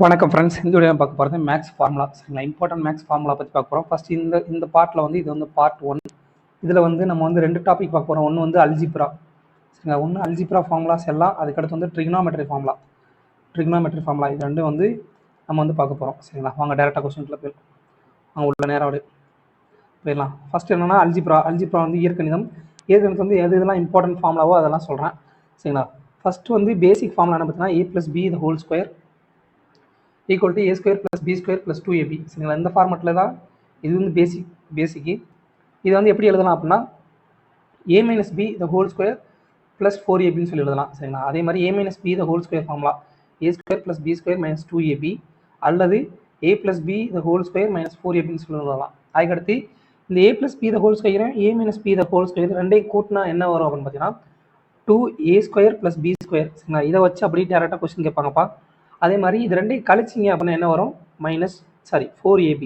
வணக்கம் ஃப்ரெண்ட்ஸ். இந்த வீடியோ பார்க்க போகிறது மேக்ஸ் ஃபார்முலா. சரிங்களா, இம்பார்ட்டன்ட் மேக்ஸ் ஃபார்முலா பற்றி பார்க்க போகிறோம். ஃபர்ஸ்ட் இந்த பார்ட்டில் வந்து இது வந்து பார்ட் 1. இதில் வந்து நம்ம வந்து 2 டாபிக் பார்க்க போகிறோம். ஒன்று வந்து அல்ஜிப்ரா. சரிங்களா, ஒன்று அல்ஜிப்ரா ஃபார்முலாஸ் எல்லாம், அதுக்கடுத்து வந்து ட்ரிக்னாமெட்ரி ஃபார்முலா. இது ரெண்டும் வந்து நம்ம வந்து பார்க்க போகிறோம். சரிங்களா, வாங்க டேரெக்டாக கொஸ்டின்ல போயிடலாம். வாங்க உள்ள நேராக போயிடலாம். ஃபர்ஸ்ட் என்னன்னா அல்ஜிப்ரா வந்து இயற்கணிதம் வந்து இதெல்லாம் இம்பார்ட்டன்ட் ஃபார்முலாவோ அதெல்லாம் சொல்கிறேன். சரிங்களா, ஃபர்ஸ்ட் வந்து பேசிக் ஃபார்முலா என்ன பார்த்தீங்கன்னா a+b² equal to a² + b² + 2ab. சரிங்களா, இந்த ஃபார்மெட்டில் தான் இது வந்து பேசிக்கு. இது வந்து எப்படி எழுதலாம் அப்படின்னா a-b² + 4ab சொல்லி எழுதலாம். சரிங்களா, அதே மாதிரி a-b² formula a² + b² - 2ab அல்லது a+b² - 4ab சொல்லி எழுதலாம். அதுக்கடுத்து இந்த a+b² a-b² ரெண்டையும் கூட்டினா என்ன வரும் அப்படின்னு பார்த்தீங்கன்னா 2a² + b². சரிங்களா, இதை வச்சு அப்படியே டேரெக்டாக கொஸ்டின் கேட்பாங்கப்பா. அதே மாதிரி இது ரெண்டையும் கழிச்சிங்க அப்படின்னா என்ன வரும் 4ab.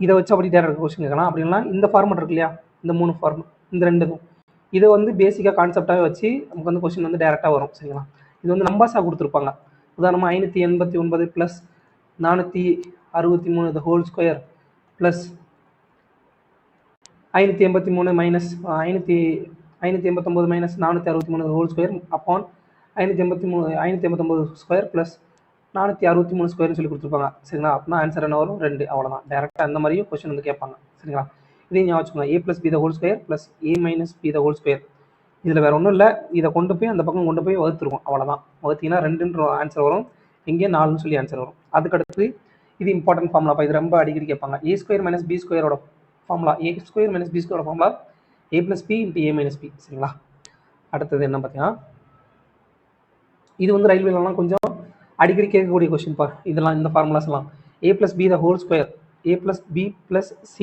இதை வச்சு அப்படி டேரக்ட் கொஸ்டின் கேட்கலாம். அப்படின்னா இந்த ஃபார்மெட் இருக்கு இல்லையா, இந்த 3 ஃபார்மெட், இந்த 2 இதை வந்து பேசிக்காக கான்செப்டாகவே வச்சு நமக்கு வந்து கொஸ்டின் வந்து டேரெக்டாக வரும். சரிங்களா, இது வந்து நம்பர்ஸாக கொடுத்துருப்பாங்க. உதாரணமாக 589 + 463 2 ப்ளஸ் 589 - 463 அப்பான் 589² + 463² சொல்லி கொடுத்துருப்பாங்க. சரிங்களா, அப்படின்னா ஆன்சர் என்ன வரும் 2. அவ்வளோதான். டேரெக்டாக அந்த மாதிரியும் கொஸ்டின் வந்து கேட்பாங்க. சரிங்களா, இதையும் ஞாபகம் வச்சுக்கோங்க. a+b² + a-b². இதில் வேறு ஒன்றும் இல்லை, இதை கொண்டு போய் அந்த பக்கம் கொண்டு போய் வகுத்துருவோம். அவ்வளோதான். வகுத்தீங்கன்னா 2ன்ற ஆன்சர் வரும், இங்கே 4ன்னு சொல்லி ஆன்சர் வரும். அதுக்கடுத்து இது இம்பார்ட்டன்ட் ஃபார்முலா. இது ரொம்ப அடிக்கடி கேட்பாங்க. a² - b² formula a² - b² formula a+b × a-b. சரிங்களா, அடுத்தது என்ன பார்த்தீங்கன்னா இது வந்து ரயில்வேலாம் கொஞ்சம் அடிக்கடி கேட்கக்கூடிய கொஸ்டின் பார். இதெல்லாம் இந்த ஃபார்முலாஸ் எல்லாம் a+b² a+b + c²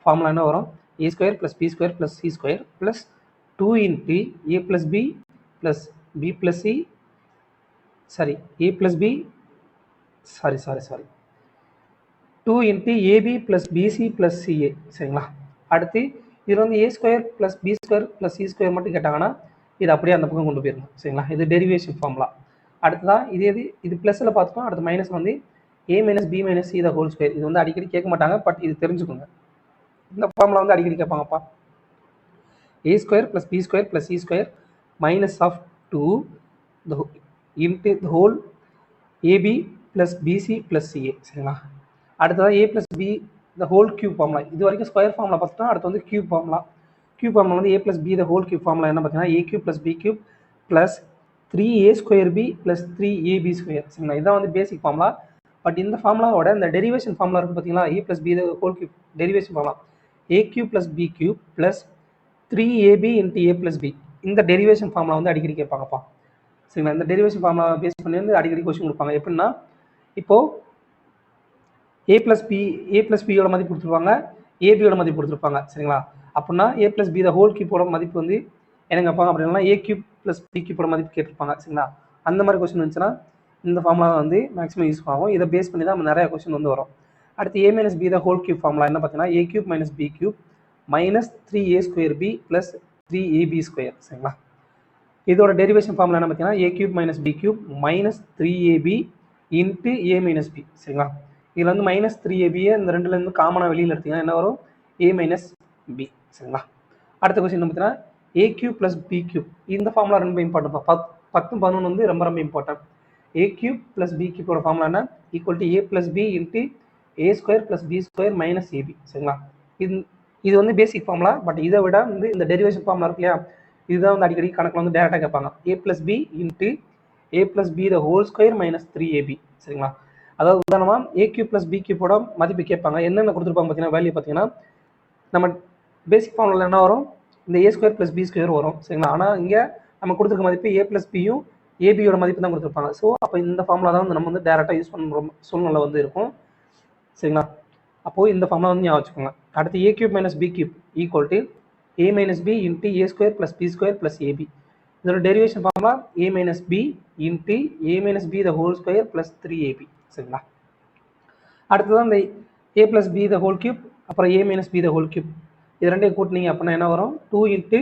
ஃபார்முலா என்ன வரும் a² + b² + c² + 2 × a+b + b + c sorry a+b sorry 2 × ab + bc + ca. சரிங்களா, அடுத்து இதில் வந்து a² + b² + c² மட்டும் கேட்டாங்கன்னா இது அப்படியே அந்த பக்கம் கொண்டு போயிடணும். சரிங்களா, இது டெரிவேஷன் ஃபார்முலா. அடுத்ததான் இது ப்ளஸில் பார்த்துட்டோம். அடுத்து மைனஸ் வந்து a - b - c². இது வந்து அடிக்கடி கேட்க மாட்டாங்க, பட் இது தெரிஞ்சுக்கோங்க. இந்த ஃபார்முலா வந்து அடிக்கடி கேட்பாங்கப்பா. a² + b² + c² - 2 × the whole ab + bc + ca. சரிங்களா, அடுத்ததான் a+b the whole cube formula. இது வரைக்கும் ஸ்கொயர் ஃபார்முலா பார்த்துட்டோம். அடுத்து வந்து கியூப் ஃபார்முலா. வந்து a+b the whole cube formula என்ன பார்த்தீங்கன்னா a³ + b³ + 3a²b + 3ab². சரிங்களா, இதான் வந்து பேசிக் ஃபார்முலா. பட் இந்த ஃபார்முலாவோட இந்த டெரிவேஷன் ஃபார்முலா இருக்குது பார்த்தீங்களா, a+b the whole cube derivation formula a³ + b³ + 3ab × a+b. இந்த டெரிவேஷன் ஃபார்முலா வந்து அடிக்கடி கேட்பாங்கப்பா. சரிங்களா, இந்த டெரிவேஷன் ஃபார்முலா பேஸ் பண்ணி வந்து அடிக்கடி கொஸ்டின் கொடுப்பாங்க. எப்படின்னா இப்போது a+b மதிப்பு கொடுத்துருப்பாங்க, ab மதிப்பு கொடுத்துருப்பாங்க. சரிங்களா, அப்படின்னா a+b the whole cube மதிப்பு வந்து என்ன கேட்பாங்க அப்படின்னா a³ + b³ மதிப்பு கேட்டிருப்பாங்க. சரிங்களா, அந்த மாதிரி கொஸ்டின் வந்துச்சுன்னா இந்த ஃபார்முலா வந்து மேக்ஸிமம் யூஸ் ஆகும். இதை பேஸ் பண்ணி தான் நம்ம நிறைய கொஸ்டின் வந்து வரும். அடுத்து a - b the whole cube formula என்ன பார்த்தீங்கன்னா a³ - b³ - 3a²b + 3ab². சரிங்களா, இதோட டெரிவேஷன் ஃபார்முலா என்ன பார்த்தீங்கன்னா a³ - b³ - 3ab × a - b. சரிங்களா, இதில் வந்து -3ab இந்த ரெண்டுலேருந்து காமனாக வெளியில் எடுத்தீங்கன்னா என்ன வரும் a - b. சரிங்களா, அடுத்த கொஸ்டின் பார்த்தீங்கன்னா a³ + b³ இந்த ஃபார்முலா ரொம்ப இம்பார்ட்டன்ட். 10 11 வந்து ரொம்ப இம்பார்ட்டன்ட். a³ + b³ ஃபார்முலா என்ன equal to a + b × a² + b² - ab. சரிங்களா, இது வந்து பேசிக் ஃபார்முலா. பட் இதை விட வந்து இந்த டெரிவேஷன் ஃபார்முலா இருக்கு இல்லையா, இதுதான் வந்து அடிக்கடி கணக்கில் வந்து டேரெக்டாக கேட்பாங்க. a + b × a+b the whole square - 3ab. சரிங்களா, அதாவது உதாரணமாக a³ + b³ மதிப்பு கேட்பாங்க. என்னென்ன கொடுத்துருப்பாங்க பார்த்தீங்கன்னா வேல்யூ பார்த்தீங்கன்னா நம்ம பேசிக் ஃபார்முலா என்ன வரும் இந்த a² + b² வரும். சரிங்களா, ஆனால் இங்கே நம்ம கொடுத்துருக்க மதிப்பு a + b-யும் ab மதிப்பு தான் கொடுத்துருப்பாங்க. ஸோ அப்போ இந்த ஃபார்முலா தான் வந்து நம்ம வந்து டேரெக்டாக யூஸ் பண்ணுற சூழ்நிலை வந்து இருக்கும். சரிங்களா, அப்போது இந்த ஃபார்முலா வந்து ஞாபகம் வச்சுக்கோங்க. அடுத்து a³ - b³ equal to a - b × a² + b² + ab. இதோட derivation formula a - b × a - b the whole square + 3ab. சரிங்களா, அடுத்ததான் இந்த a + b the whole cube அப்புறம் a - b the whole cube இது ரெண்டையும் கூட்டினீங்க அப்படின்னா என்ன வரும் 2 ×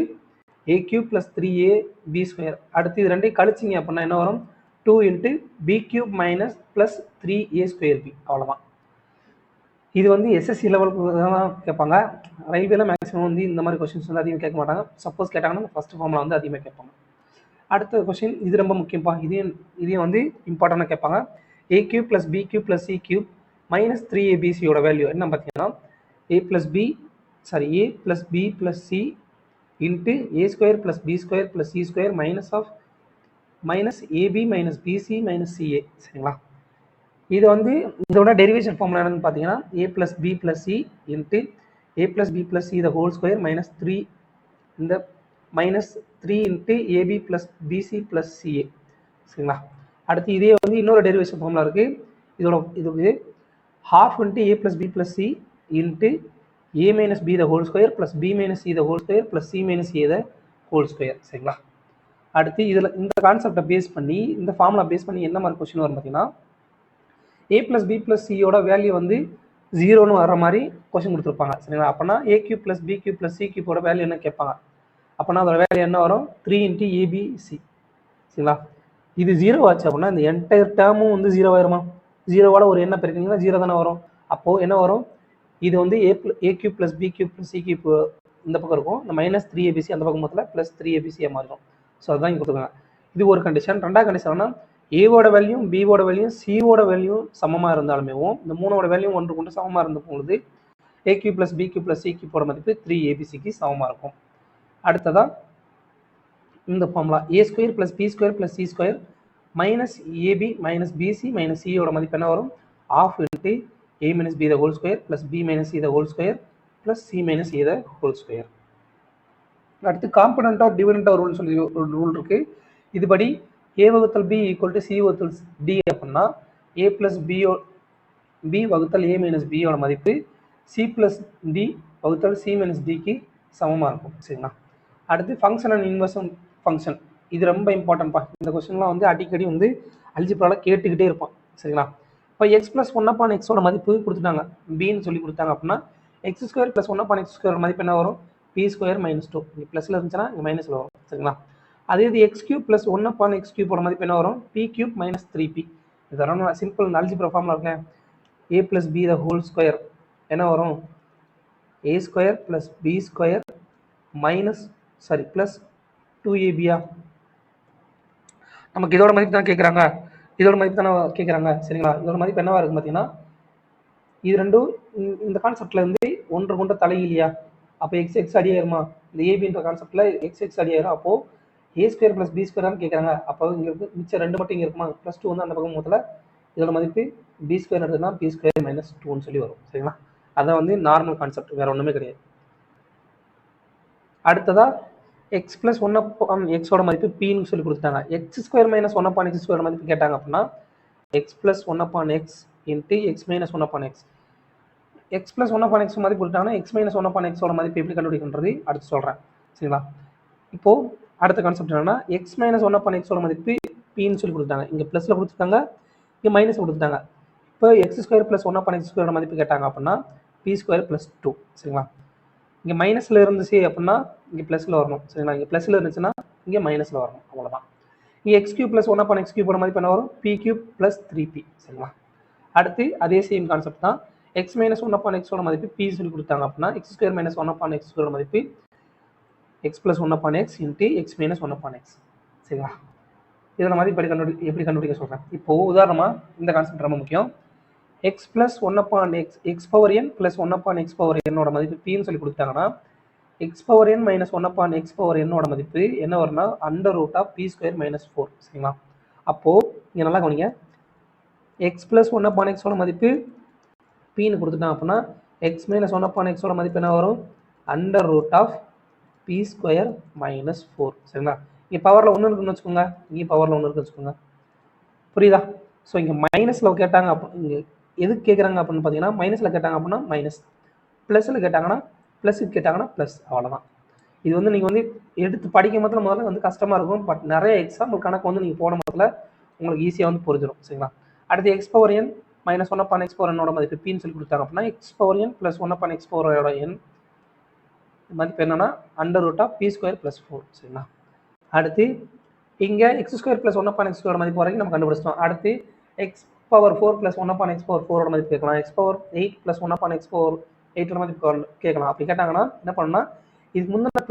a³ + 3ab². அடுத்து இது ரெண்டையும் கழிச்சிங்க அப்படின்னா என்ன வரும் 2 into b cube minus plus 3a square b. அவ்வளோதான். இது வந்து எஸ்எஸ்சி லெவலுக்கு தான் கேட்பாங்க. ரயில்வேல மேக்ஸிமம் வந்து இந்த மாதிரி கொஸ்டின்ஸ் வந்து அதிகம் கேட்க மாட்டாங்க. சப்போஸ் கேட்டாங்கன்னா ஃபர்ஸ்ட் ஃபார்முலா வந்து அதிகமாக கேட்பாங்க. அடுத்த கொஸ்டின் இது ரொம்ப முக்கியப்பா. இதையும் வந்து இம்பார்ட்டண்டாக கேட்பாங்க. a cube plus B cube plus C cube minus 3abcயோட வேல்யூ என்ன பார்த்தீங்கன்னா a plus b plus c into a square plus b square plus c square minus ab minus bc minus ca. சரிங்களா? இது வந்து இதோட டெரிவேஷன் ஃபார்முலா என்னன்னு பார்த்தீங்கன்னா a plus b plus c into a plus b plus c the whole square minus 3 இந்த minus 3 into ab plus bc plus ca. சரிங்களா? அடுத்து இதே வந்து இன்னொரு டெரிவேஷன் ஃபார்முலா இருக்குது. இது half into a plus b plus c into a minus b the whole square plus b minus c the whole square plus c minus a the whole square. சரிங்களா? அடுத்து இதில் இந்த கான்செப்டை பேஸ் பண்ணி இந்த formula base பண்ணி என்ன மாதிரி கொஸ்டின் வரும் பார்த்தீங்கன்னா a ப்ளஸ் b ப்ளஸ் சியோட வேல்யூ வந்து 0ன்னு வர மாதிரி கொஸ்டின் கொடுத்துருப்பாங்க. சரிங்களா? அப்போனா a cube plus b cube plus c கியூப்போட வேல்யூ என்ன கேட்பாங்க. அப்போனா அதோட வேல்யூ என்ன வரும் 3 இன்ட்டு abc. சரிங்களா? இது 0 ஆச்சு அப்படின்னா இந்த என்டையர் டேர்மும் வந்து 0 ஆயிருமா? 0வால ஒரு என்ன பெருக்கிங்கன்னா 0 தானே வரும். அப்போது என்ன வரும், இது வந்து a cube plus b cube plus c cube இந்த பக்கம் இருக்கும், இந்த மைனஸ் 3abc அந்த பக்கம் மொத்தத்தில் ப்ளஸ் 3abc மாறிடும். ஸோ அதுதான் இங்கே கொடுத்துருக்காங்க. இது ஒரு கண்டிஷன். ரெண்டாவது கண்டிஷன்னா ஏவோட வேல்யூம் பிவோட வேல்யூம் சிவோட வேல்யூம் சமமாக இருந்தாலுமே இந்த மூணோட வேல்யூம் ஒன்று கொண்டு சமமாக இருந்த பொழுது a cube plus b cube plus c கியூப்போட மதிப்பு 3abcக்கு சமமாக இருக்கும். அடுத்ததாக இந்த formula a square plus b square plus c square minus ab minus bc minus சியோட மதிப்பு என்ன வரும், half into a minus b the whole square plus b minus c the whole square plus c minus a the whole square. அடுத்து component of dividend ரூல்னு சொல்லி ஒரு rule இருக்குது. இதுபடி a வகுத்தல் b ஈக்குவல் டு c வகுத்தல் d அப்படின்னா a plus b வகுத்தல் a மைனஸ் பியோட மதிப்பு c ப்ளஸ் d வகுத்தல் c மைனஸ் டிக்கு சமமாக இருக்கும். சரிங்களா? அடுத்து ஃபங்க்ஷன் அண்ட் இன்வர்ஷன் ஃபங்க்ஷன். இது ரொம்ப இம்பார்ட்டன்ட்பா. இந்த கொஸ்டின்லாம் வந்து அடிக்கடி வந்து அல்ஜிப்ராவில் கேட்டுக்கிட்டே இருப்பான். சரிங்களா? இப்போ எக்ஸ் ப்ளஸ் 1 எக்ஸோட மதிப்பு கொடுத்துட்டாங்க, பின்னு சொல்லி கொடுத்தாங்க அப்படின்னா X square plus 1 X square மதிப்பு என்ன வரும், பி ஸ்கொயர் மைனஸ் 2. இங்கே ப்ளஸில் இருந்துச்சுன்னா இங்கே மைனஸில் வரும். சரிங்களா? அதே இது எக்ஸ் கியூப் ப்ளஸ் 1 எக்ஸ் கியூப்போட மதிப்பு என்ன வரும், பி கியூப் மைனஸ் 3p. இதெல்லாம் சிம்பிள் அல்ஜிப்ரா ஃபார்முலா இருக்கேன். a plus b the whole square என்ன வரும், a square plus b square minus plus 2abயா. நமக்கு இதோட மதிப்பு தான் கேட்குறாங்க, சரிங்களா? இதோட மதிப்பு என்னவா இருக்கும் பார்த்தீங்கன்னா இது ரெண்டும் இந்த கான்செப்ட்ல இருந்து ஒன்று கொண்ட தலையிலையா, அப்போ எக்ஸ் அடியாயிருமா, இந்த ஏபின்ற கான்செப்ட்ல எக்ஸ் அடியாயிரும். அப்போ a ஸ்கொயர் ப்ளஸ் பி ஸ்கொயர்னு கேட்குறாங்க. அப்போ இங்கே இருக்கு மிச்சம் 2 மட்டும் இங்கே இருக்குமா, +2 வந்து அந்த பக்கம் மொத்தத்தில் இதோட மதிப்பு பி ஸ்கொயர் எடுத்துனா பி ஸ்கொயர் மைனஸ் 2ன்னு சொல்லி வரும். சரிங்களா? அதான் வந்து நார்மல் கான்செப்ட், வேற ஒன்றுமே கிடையாது. அடுத்ததா எக்ஸ் ப்ளஸ் 1 எக்ஸோட மதிப்பு பின்னு சொல்லி கொடுத்துட்டாங்க. X square minus 1 X square மதிப்பு கேட்டாங்க அப்படின்னா X plus 1 X into X minus 1 x. X plus 1 X மதிப்பு கொடுத்தாங்கன்னா எக்ஸ் மைனஸ் 1 எக்ஸோட மதிப்பு எப்படி கண்டுபிடிக்கின்றது அடுத்து சொல்கிறேன். சரிங்களா? இப்போது அடுத்த கான்செப்ட் என்னன்னா எக்ஸ் மைனஸ் 1 எக்ஸோட மதிப்பு பின்னு சொல்லி கொடுத்தாங்க. இங்கே ப்ளஸில் கொடுத்துட்டாங்க, இங்கே மைனஸ் கொடுத்துட்டாங்க. இப்போ எக்ஸ் ஸ்கொயர் ப்ளஸ் 1 எக்ஸ் ஸ்கொயரோட மதிப்பு கேட்டாங்க அப்படின்னா பி ஸ்கொயர் ப்ளஸ் 2. சரிங்களா? இங்கே மைனஸில் இருந்துச்சு அப்படின்னா இங்கே ப்ளஸில் வரணும். சரிங்களா? இங்கே ப்ளஸில் இருந்துச்சுன்னா இங்கே மைனஸில் வரணும். அவ்வளோதான். இங்கே எக்ஸ் கியூப் ப்ளஸ் 1 எக்ஸ் கியூப்போட மதிப்பு என்ன வரும், பி கியூப் ப்ளஸ் 3p. சரிங்களா? அடுத்து அதே சேம் கான்செப்ட் தான். எக்ஸ் மைனஸ் 1 எக்ஸோட மதிப்பு பி சொல்லி கொடுத்தாங்க அப்படின்னா எக்ஸ் ஸ்கொயர் மைனஸ் 1 எக்ஸ் ஸ்கொயரோட மதிப்பு X plus 1 X into X minus 1 X. சரிங்களா? இதில் மதிப்பு எப்படி கண்டுபிடிக்க சொல்கிறேன். இப்போது உதாரணமாக இந்த கான்செப்ட் ரொம்ப முக்கியம். X plus 1 x x power n plus 1 x power என்னோட மதிப்பு பின்னு சொல்லி கொடுத்தாங்கன்னா x power n minus 1 x power என்னோட மதிப்பு என்ன வரும்னா under root of b square minus 4. சரிங்களா? அப்போது இங்கே நல்லா கவனிங்க, எக்ஸ் ப்ளஸ் 1 எக்ஸோட மதிப்பு பின்னு கொடுத்துட்டாங்க அப்படின்னா எக்ஸ் மைனஸ் 1 எக்ஸோட மதிப்பு என்ன வரும், under root of b square minus 4. சரிங்களா? இங்கே பவரில் 1 இருக்குன்னு வச்சுக்கோங்க, இங்கே பவரில் 1 இருக்குன்னு வச்சுக்கோங்க. புரியுதா? ஸோ இங்கே மைனஸில் கேட்டாங்க இங்கே எதுக்கு கேட்குறாங்க அப்படின்னு பார்த்தீங்கன்னா மைனஸில் கேட்டாங்க அப்படின்னா மைனஸ், ப்ளஸில் கேட்டாங்கன்னா ப்ளஸுக்கு கேட்டாங்கன்னா ப்ளஸ். அவ்வளோதான். இது வந்து நீங்கள் வந்து எடுத்து படிக்கும் போது முதல்ல வந்து கஷ்டமாக இருக்கும். பட் நிறைய எக்ஸாம்பிள் கணக்கு வந்து நீங்கள் போன போதில் உங்களுக்கு ஈஸியாக வந்து புரிஞ்சிடும். சரிங்களா? அடுத்து x power n minus 1 x power என்னோட மதிப்பு பின்னு சொல்லி கொடுத்தாங்க அப்படின்னா x power n plus 1 x பவரோட என் மதிப்பு என்னன்னா under root of b square plus 4. சரிங்களா? அடுத்து இங்கே எக்ஸ் ஸ்கொயர் ப்ளஸ் 1/x² மதிப்பு வரைக்கும் நம்ம கண்டுபிடிச்சிட்டோம். அடுத்து எக்ஸ் பவர் 4 + 1/x பவர் 4 மதிப்பு கேட்கலாம். எக்ஸ் பவர் 8 + 1/x பவர் 8 மதிப்பு கேட்கலாம். அப்படி கேட்டாங்கன்னா என்ன பண்ணணும்னா இதுக்கு முன்னாடி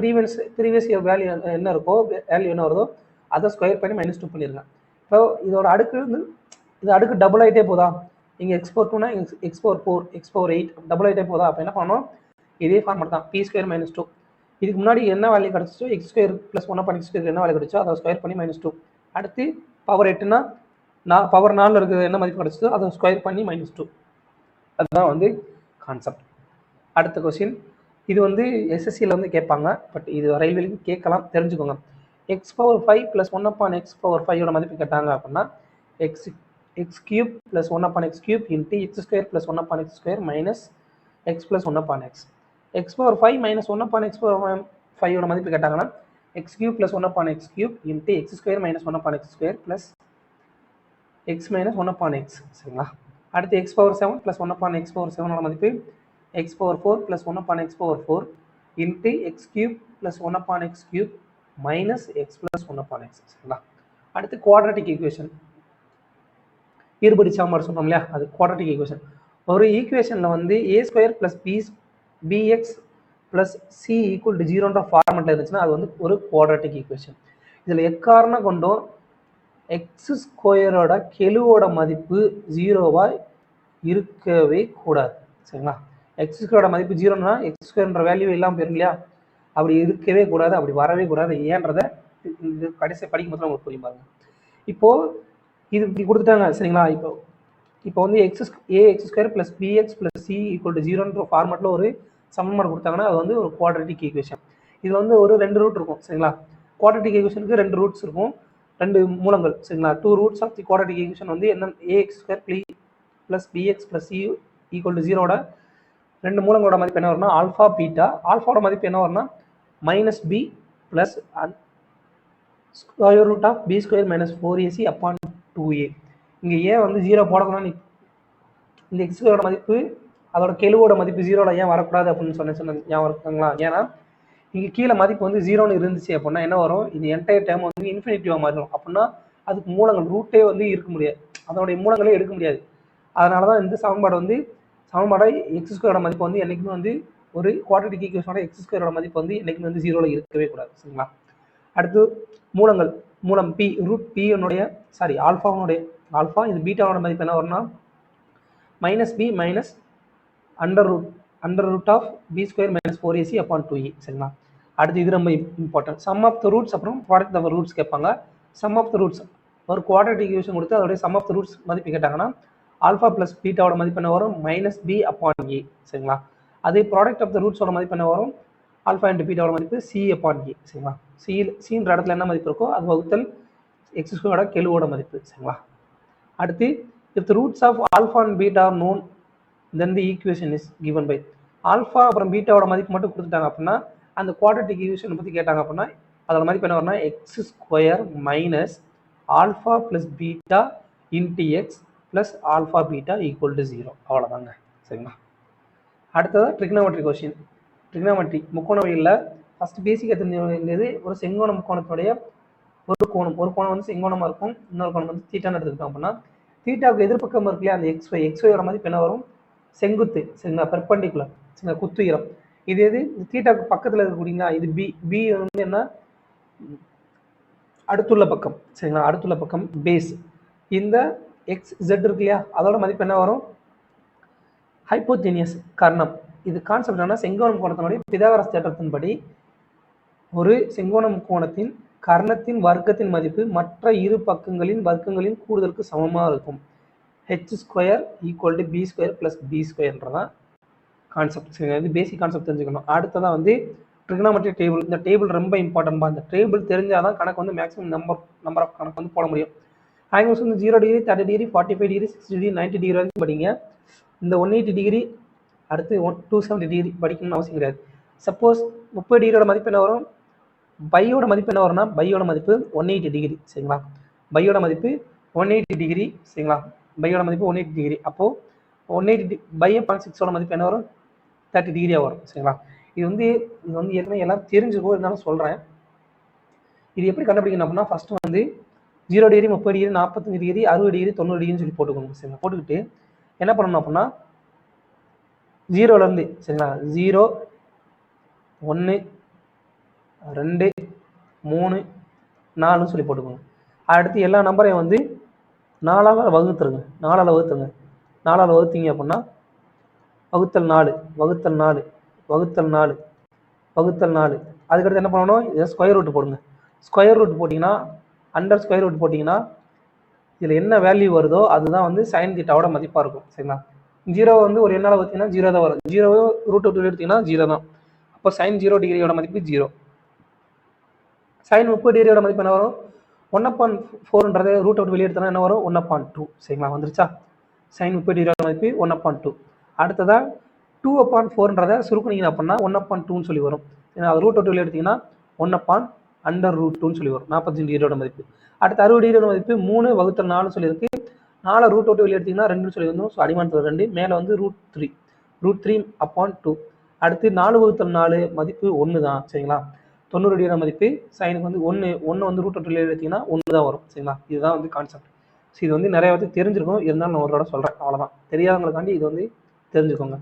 ப்ரீவியஸ் இயர் வேல்யூ என்ன இருக்கோ வேல்யூ என்ன வருதோ அதை ஸ்கொயர் பண்ணி -2 பண்ணிடுங்க. இப்போ இதோட அடுக்கு வந்து இது அடுக்கு டபுள் ஆகிட்டே போதா, இங்கே எக்ஸ் பவர் 2னா x power 4 x power 8 double ஆகிட்டே போதா. அப்போ என்ன பண்ணணும், இதே ஃபார்மட் தான் p² - 2. இதுக்கு முன்னாடி என்ன வேல்யூ கிடச்சிச்சோ x² + 1/x² என்ன வேல்யூ கிடச்சோ அதை ஸ்கொயர் பண்ணி -2. அடுத்து பவர் 8னா பவர் 4 இருக்கிறது என்ன மதிப்பு கிடச்சிச்சோ அதை ஸ்கொயர் பண்ணி -2. அதுதான் வந்து கான்செப்ட். அடுத்த கொஸ்டின் இது வந்து எஸ்எஸ்சியில் வந்து கேட்பாங்க, பட் இது ரயில்வேலையும் கேட்கலாம், தெரிஞ்சுக்கோங்க. எக்ஸ் பவர் 5 + 1/x பவர் 5 மதிப்பு கேட்டாங்க அப்படின்னா x³ + 1/x³ × x² + 1/x² - x + 1/x. x power 5 - 1/x power 5 மதிப்பு கேட்டாங்கன்னா x³ + 1/x³ × x² - 1/x² + x - 1/x. சரிங்களா. அடுத்து x பவர் 7 + 1/x பவர் 7 மதிப்பு x power 4 + 1/x power 4 × x³ + 1/x³ - x + 1/x. சரிங்களா. அடுத்து குவாட்ரட்டிக் ஈக்குவேஷன், இருபடி சமன்பாடு சொன்னோம் இல்லையா, அது குவாட்ரட்டிக் ஈக்குவேஷன். ஒரு ஈக்குவேஷனில் வந்து a² + bx + c = 0ன்ற ஃபார்மெட்டில் இருந்துச்சுன்னா அது வந்து ஒரு குவாட்ரட்டிக் ஈக்குவேஷன். இதில் எக்காரணம் கொண்டும் x² கெழுவோட மதிப்பு 0வா இருக்கவே கூடாது. சரிங்களா. x² மதிப்பு 0னா x² வேல்யூ இல்லாமல் போயிரும் இல்லையா, அப்படி இருக்கவே கூடாது, அப்படி வரவே கூடாது. ஏன்றதை இது கடைசி படிக்கும் போது உங்களுக்கு புரியும் பாருங்க. இப்போ இது இப்படி கொடுத்துட்டாங்க. சரிங்களா. இப்போ வந்து ax² + bx + c = 0ன்ற ஃபார்மெட்டில் ஒரு சமன்பாடு கொடுத்தாங்கன்னா அது வந்து ஒரு குவாட்ரட்டிக் ஈக்குவேஷன். இதில் வந்து ஒரு 2 ரூட் இருக்கும். சரிங்களா. குவாட்ரட்டிக் ஈக்குவேஷனுக்கு 2 ரூட்ஸ் இருக்கும், 2 மூலங்கள். சரிங்களா. 2 roots of the quadratic equation வந்து என்ன, ax² + bx + c = 0வோட 2 மூலங்களோட மதிப்பு என்ன வரும்னா ஆல்ஃபா பீட்டா. ஆல்ஃபாவோட மதிப்பு என்ன வரும்னா -b + √b² - 4ac/2a. இங்கே ஏன் வந்து 0 போடக்கூடாதுன்னு இந்த x² மதிப்பு அதோட கெழுவோட மதிப்பு 0ல ஏன் வரக்கூடாது அப்படின்னு சொன்ன ஞாபகம் இருக்குங்களா. ஏன்னா இங்கே கீழே மதிப்பு வந்து 0ன்னு இருந்துச்சு அப்படின்னா என்ன வரும், இது என்டையர் டைம் வந்து இன்ஃபினிட்டிவாக மாறிடும். அப்படின்னா அதுக்கு மூலங்கள் ரூட்டே வந்து இருக்க முடியாது, அதோடைய மூலங்களே எடுக்க முடியாது. அதனால தான் இந்த சமன்பாடை x² மதிப்பு வந்து என்றைக்குமே வந்து ஒரு குவாட்ரட்டிக் ஈக்குவேஷனோட x² மதிப்பு வந்து என்றைக்குமே வந்து 0ல இருக்கவே கூடாது. சரிங்களா. அடுத்து மூலங்கள், மூலம் p √p ஆல்ஃபாவுடைய ஆல்ஃபா, இது பீட்டாவோட மதிப்பு என்ன வரும்னா -b √b² - 4ac/2a. சரிங்களா. அடுத்து இது ரொம்ப important, sum of the roots அப்புறம் ப்ராடக்ட் ஆஃப் ரூட்ஸ் கேட்பாங்க. சம் ஆஃப் த ரூட்ஸ் ஒரு குவாட்ரட்டிக் ஈக்குவேஷன் கொடுத்து அதோடைய சம் ஆஃப் த ரூட்ஸ் மதிப்பு கேட்டாங்கன்னா ஆல்ஃபா + பீட்டாவோட மதிப்பு என்ன வரும் -b/a. சரிங்களா. அதே ப்ராடக்ட் ஆஃப் த ரூட்ஸோட மதிப்பு என்ன வரும் ஆல்ஃபா × பீட்டாவோட மதிப்பு c/a. சரிங்களா. சின்ற இடத்துல என்ன மதிப்பு இருக்கோ அது வகுத்தல் x² கெழுவோட மதிப்பு. சரிங்களா. அடுத்து if the roots of alpha and beta are known then the equation is given by alpha அப்புறம் பீட்டாவோட மதிப்பு மட்டும் கொடுத்துட்டாங்க அப்படின்னா அந்த குவாட்ரட்டிக் ஈக்குவேஷன் பற்றி கேட்டாங்க அப்படின்னா அதோட மதிப்பு என்ன வரும்னா x² - alpha + beta × x + alpha beta = 0. அவ்வளோதாங்க. சரிங்களா. அடுத்தது ட்ரிக்னாமெட்ரி கொஸ்டின். ட்ரிக்னாமெட்ரி முக்கோணவியலில் ஃபஸ்ட்டு பேசிக்காக தெரிஞ்ச வேண்டியது ஒரு செங்கோண முக்கோணத்துடைய ஒரு கோணம் வந்து செங்கோணமாக இருக்கும், இன்னொரு கோணம் வந்து தீட்டான்னு எடுத்துக்கிட்டோம் அப்படின்னா தீட்டாவுக்கு எதிர்பக்கம் இருக்கு இல்லையா அந்த xyயோட மதிப்பு என்ன வரும் செங்குத்து. சரிங்களா. பெர்பெண்டிகுலர். சரிங்களா. குத்துயரம். இது எது தீட்டாவுக்கு பக்கத்தில் இருக்கக்கூடியங்களா, இது பி வந்து என்ன அடுத்துள்ள பக்கம். சரிங்களா. அடுத்துள்ள பக்கம் பேஸ். இந்த xz இருக்கு இல்லையா அதோட மதிப்பு என்ன வரும் ஹைப்போதீனியஸ் கர்ணம். இது கான்செப்ட் என்ன, செங்கோண முக்கோணத்தினுடைய பிதாகரஸ் தேற்றத்தின்படி ஒரு செங்கோண முக்கோணத்தின் கர்ணத்தின் வர்க்கத்தின் மதிப்பு மற்ற இரு பக்கங்களின் வர்க்கங்களின் கூடுதலுக்கு சமமாக இருக்கும். h² = b² + b²ன்றதான் concept. சரி, இது பேசிக் கான்செப்ட் தெரிஞ்சுக்கணும். அடுத்ததான் வந்து ட்ரிக்னாமெட்ரி டேபிள். இந்த டேபிள் ரொம்ப இம்பார்ட்டன்ட்பா. இந்த டேபிள் தெரிஞ்சால் தான் கணக்கு வந்து மேக்ஸிமம் நம்பர் ஆஃப் கணக்கு வந்து போட முடியும். ஆங்கிள்ஸ் வந்து 0 degree 30 degree 45 degree 60 degree 90 degree வரைக்கும் படிங்க. இந்த 180 டிகிரி அடுத்து 270 டிகிரி படிக்கணும்னு அவசியம் கிடையாது. சப்போஸ் 30 டிகிரியோட மதிப்பு என்ன வரும், பையோட மதிப்பு என்ன வரும்னா பையோட மதிப்பு 180 டிகிரி. சரிங்களா. பையோட மதிப்பு 180 டிகிரி. சரிங்களா. பையோட மதிப்பு 180 டிகிரி. அப்போது 180 பை/6ஓட மதிப்பு என்ன வரும் 30 டிகிரியாக வரும். சரிங்களா. இது வந்து ஏற்கனவே எல்லாம் தெரிஞ்சுக்கோ, இருந்தாலும் சொல்கிறேன். இது எப்படி கண்டுபிடிக்கணும் அப்படின்னா ஃபர்ஸ்ட் வந்து 0 டிகிரி 30 டிகிரி 45 டிகிரி 60 டிகிரி 90 டிகிரின்னு சொல்லி போட்டுக்கோங்க சரிங்களா. போட்டுக்கிட்டு என்ன பண்ணணும் அப்படின்னா 0லேருந்து சரிங்களா 0 1 2 3 4ன்னு சொல்லி போட்டுக்கோங்க. அடுத்து எல்லா நம்பரையும் வந்து 4ஆல் வகுத்துருங்க. 4ஆல் வகுத்துருங்க. 4ஆல் வகுத்தீங்க அப்படின்னா வகுத்தல் 4 வகுத்தல் 4 வகுத்தல் 4 வகுத்தல் 4. அதுக்கடுத்து என்ன பண்ணணும், இதை ஸ்கொயர் ரூட் போடுங்க. ஸ்கொயர் ரூட் போட்டிங்கன்னா அண்டர் ஸ்கொயர் ரூட் போட்டிங்கன்னா இதில் என்ன வேல்யூ வருதோ அதுதான் வந்து சைன் தீட்டாவோட மதிப்பாக இருக்கும் சரிங்களா. 0 வந்து ஒரு எண்ணால் வச்சிங்கன்னா 0 தான் வரும். 0 ரூட் அவுட் எடுத்திங்கன்னா 0 தான். அப்போ சைன் 0 டிகிரியோட மதிப்பு 0. சைன் 30 டிகிரியோட மதிப்பு என்ன வரும், 1/4ன்றது ரூட் அவுட் வெளியே எடுத்தோன்னா என்ன வரும் 1/2 சரிங்களா. வந்துருச்சா. சைன் 30 டிகிரியோட மதிப்பு 1/2. அடுத்ததாக 2/4ன்றதை சுருக்குனீங்க அப்படின்னா 1/2ன்னு சொல்லி வரும். ஏன்னா அது ரூட் அவுட் வெளியே எடுத்தீங்கன்னா 1/√2ன்னு சொல்லி வரும். 45 டிகிரியோட மதிப்பு. அடுத்து 60 டிகிரியோட மதிப்பு 3 வகுத்தல் 4 சொல்லியிருக்கு. 4 ரூட் அவுட் வெளியே எடுத்தீங்கன்னா 2 சொல்லி வந்தோம். ஸோ அடிமானத்தில் 2 மேலே வந்து √3/2. அடுத்து 4 வகுத்தல் 4 மதிப்பு 1 தான் சரிங்களா. 90 டிகிரியோட மதிப்பு சைனுக்கு வந்து 1 வந்து ரூட் அவுட் வெளியே எடுத்தீங்கன்னா 1 தான் வரும் சரிங்களா. இதுதான் வந்து கான்செப்ட். ஸோ இது வந்து நிறைய பேருக்கு தெரிஞ்சிருக்கும், இருந்தாலும் நான் ஒரு தடவை சொல்கிறேன் அவ்வளோதான். தெரியாதவங்களுக்காண்டி இது வந்து தெரிஞ்சுக்கோங்க.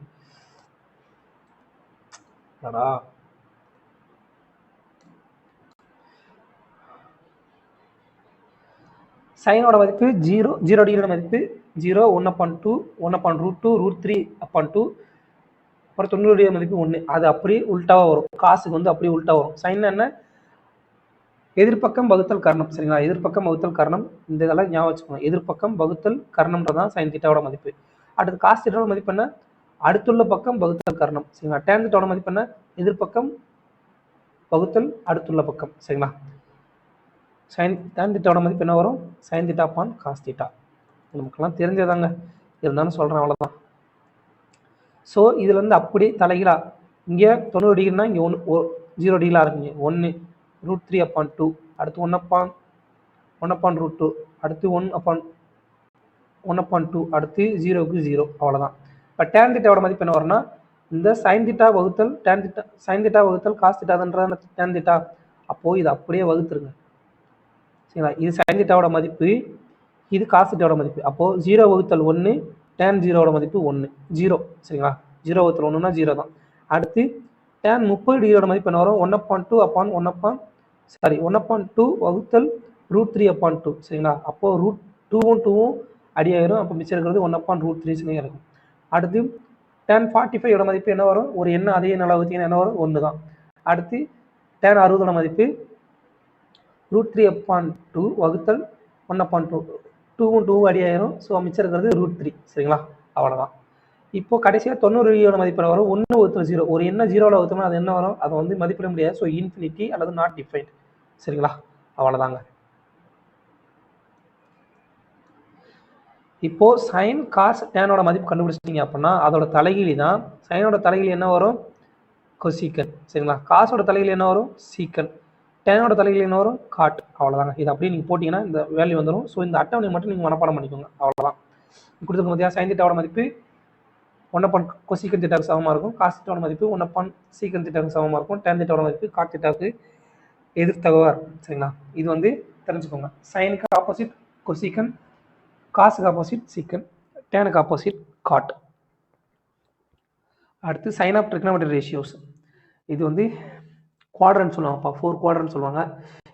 சைனோட மதிப்பு 0 டிகிரியோட மதிப்பு 0 1/2 1/√2 √3/2 அப்புறம் 90 டிகிரி மதிப்பு 1. அது அப்படியே உல்ட்டாவாக வரும். காசுக்கு வந்து அப்படியே உல்ட்டா வரும். சைன் என்ன, எதிர்பக்கம் வகுத்தல் கர்ணம் சரிங்களா. எதிர்பக்கம் வகுத்தல் கர்ணம், இந்த இதெல்லாம் ஞாபகம் வச்சுக்கோங்க. எதிர்பக்கம் வகுத்தல் கர்ணம்ன்றதான் சைன் தீட்டாவோட மதிப்பு. அடுத்து காஸ் தீட்டாவோட மதிப்பு என்ன, அடுத்துள்ள பக்கம் வகுத்தல் கர்ணம் சரிங்களா. டேன் தீட்டாவோட மதிப்பு என்ன, எதிர்பக்கம் வகுத்தல் அடுத்துள்ள பக்கம் சரிங்களா. சைன் டேன் தீட்டாவோட மதிப்பு என்ன வரும், sine theta upon cos theta. நமக்கெல்லாம் தெரிஞ்சதாங்க, இருந்தாலும் சொல்கிறேன் அவ்வளோதான். ஸோ இதில் வந்து அப்படியே தலைகீழா இங்கே 90 டிகிரினா இங்கே 0 டிகிரியில் ஆரம்பிங்க. 1 √3/2 அடுத்து 1/√2 அடுத்து 1/2 அடுத்து 0க்கு 0 அவ்வளோதான். இப்போ டேன் தீட்டாவோட மதிப்பு என்ன வரும்னா இந்த சைன் தீட்டா வகுத்தல் டேன் தீட்டா, சைன் தீட்டா வகுத்தல் காஸ் தீட்டான்றத டேன் தீட்டா. அப்போது இது அப்படியே வகுத்துருங்க சரிங்களா. இது சைன் தீட்டாவோட மதிப்பு, இது காஸ் தீட்டாவோட மதிப்பு. அப்போது 0 வகுத்தல் 1 டேன் 0வோட மதிப்பு 1 0 சரிங்களா. 0 வகுத்தல் 1னா 0 தான். அடுத்து டேன் 30 டிகிரியோட மதிப்பு என்ன வரும், 1/2 வகுத்தல் √3/2 சரிங்களா. அப்போது √2வும் அடியாயிரும். அப்போ மிச்சம் இருக்கிறது 1/√3 சரியாக இருக்கும். அடுத்து டேன் 45யோட மதிப்பு என்ன வரும், ஒரு எண்ணெய் அதே நல்லா வகுத்தீங்கன்னா என்ன வரும் 1 தான். அடுத்து டேன் 60ஓட மதிப்பு √3/2 வகுத்தல் 1/2 2வும் அடியாயிரும். ஸோ மிச்சம் இருக்கிறது √3 சரிங்களா. அவ்வளோதான். இப்போ கடைசியாக 90 டிகிரியோட மதிப்பு வரும் 1 வகுத்தல் 0. ஒரு என்ன 0வில் வகுத்தோம்னா அது என்ன வரும், அதை வந்து மதிப்பிட முடியாது. ஸோ இன்ஃபினிட்டி அல்லது நாட் டிஃபைன்ட் சரிங்களா. அவ்வளோதாங்க. இப்போ சைன் காஸ் டேனோட மதிப்பு கண்டுபிடிச்சிட்டிங்க அப்படின்னா அதோட தலைகீழி தான். சைனோட தலைகீழி என்ன வரும், கொசீக்கன் சரிங்களா. காசோட தலைகீழி என்ன வரும், சீக்கன். டேனோட தலைகீழி என்ன வரும், காட். அவ்வளோதாங்க. இது அப்படியே நீங்கள் போட்டிங்கன்னா இந்த வேல்யூ வந்துடும். ஸோ இந்த அட்டவணை மட்டும் நீங்கள் மனப்பாடம் பண்ணிக்கோங்க. அவ்வளோதான். கொடுத்துருக்க மதியா சைன் தீட்டாவோட மதிப்பு 1/, கொசீக்கன் தீட்டாவுக்கு சமமாக இருக்கும். காஸ் தீட்டாவோட மதிப்பு 1/, சீக்கன் தீட்டாவுக்கு சமமாக இருக்கும். டேன் தீட்டாவோட மதிப்பு காட் தீட்டாவுக்கு எதிர்த்தகவாக இருக்கும் சரிங்களா. இது வந்து தெரிஞ்சுக்கோங்க. சைனுக்கு ஆப்போசிட் கொசீக்கன், காசுக்கு ஆப்போசிட் சீக்கன், டேனுக்கு ஆப்போசிட் காட். அடுத்து சைன் ஆஃப் ட்ரிக்னாமெட்ரி ரேஷியோஸ். இது வந்து குவாட்ரண்ட் சொல்லுவாங்கப்பா, 4 குவாட்ரண்ட் சொல்லுவாங்க.